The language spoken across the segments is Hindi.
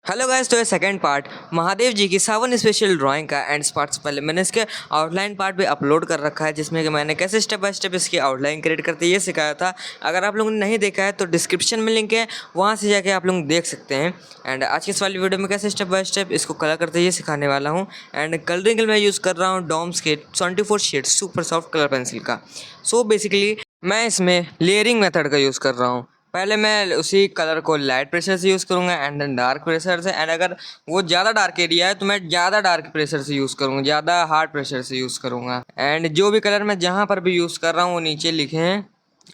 हेलो गाइस, तो ये सेकंड पार्ट महादेव जी की सावन स्पेशल ड्राइंग का एंड पार्ट से पहले मैंने इसके आउटलाइन पार्ट भी अपलोड कर रखा है, जिसमें कि मैंने कैसे स्टेप बाय स्टेप इसकी आउटलाइन क्रिएट करते ये सिखाया था। अगर आप लोगों ने नहीं देखा है तो डिस्क्रिप्शन में लिंक है, वहाँ से जाके आप लोग देख सकते हैं। एंड आज की इस वाली वीडियो में कैसे स्टेप बाय स्टेप इसको कलर करते ये सिखाने वाला हूँ। एंड कलरिंग मैं यूज़ कर रहा हूँ डॉम्स के 24 shades super soft colour pencil का। सो बेसिकली मैं इसमें लेयरिंग मेथड का यूज़ कर रहा हूँ। पहले मैं उसी कलर को लाइट प्रेशर से यूज़ करूँगा एंड देन डार्क प्रेशर से। एंड अगर वो ज़्यादा डार्क एरिया है तो मैं ज़्यादा डार्क प्रेशर से यूज़ करूँगा, ज़्यादा हार्ड प्रेशर से यूज़ करूँगा। एंड जो भी कलर मैं जहाँ पर भी यूज़ कर रहा हूँ वो नीचे लिखे हैं,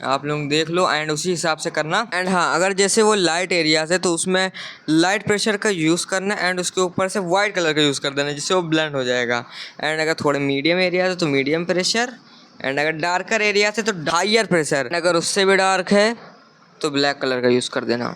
आप लोग देख लो एंड उसी हिसाब से करना। एंड हाँ, अगर जैसे वो लाइट एरियाज है तो उसमें लाइट प्रेशर का यूज़ करना एंड उसके ऊपर से वाइट कलर का यूज़ कर देना, जिससे वो ब्लेंड हो जाएगा। एंड अगर थोड़े मीडियम एरियाज है तो मीडियम प्रेशर, एंड अगर डार्कर एरिया से तो हायर प्रेशर, अगर उससे भी डार्क है तो ब्लैक कलर का यूज़ कर देना।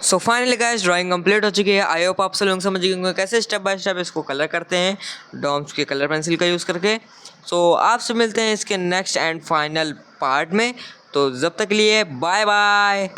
So finally guys drawing complete हो चुकी है। आई होप आप सब लोग समझ गए होंगे कैसे स्टेप बाय स्टेप इसको कलर करते हैं डॉम्स के कलर पेंसिल का यूज़ करके। सो आपसे मिलते हैं इसके नेक्स्ट एंड फाइनल पार्ट में। तो जब तक के लिए बाय बाय।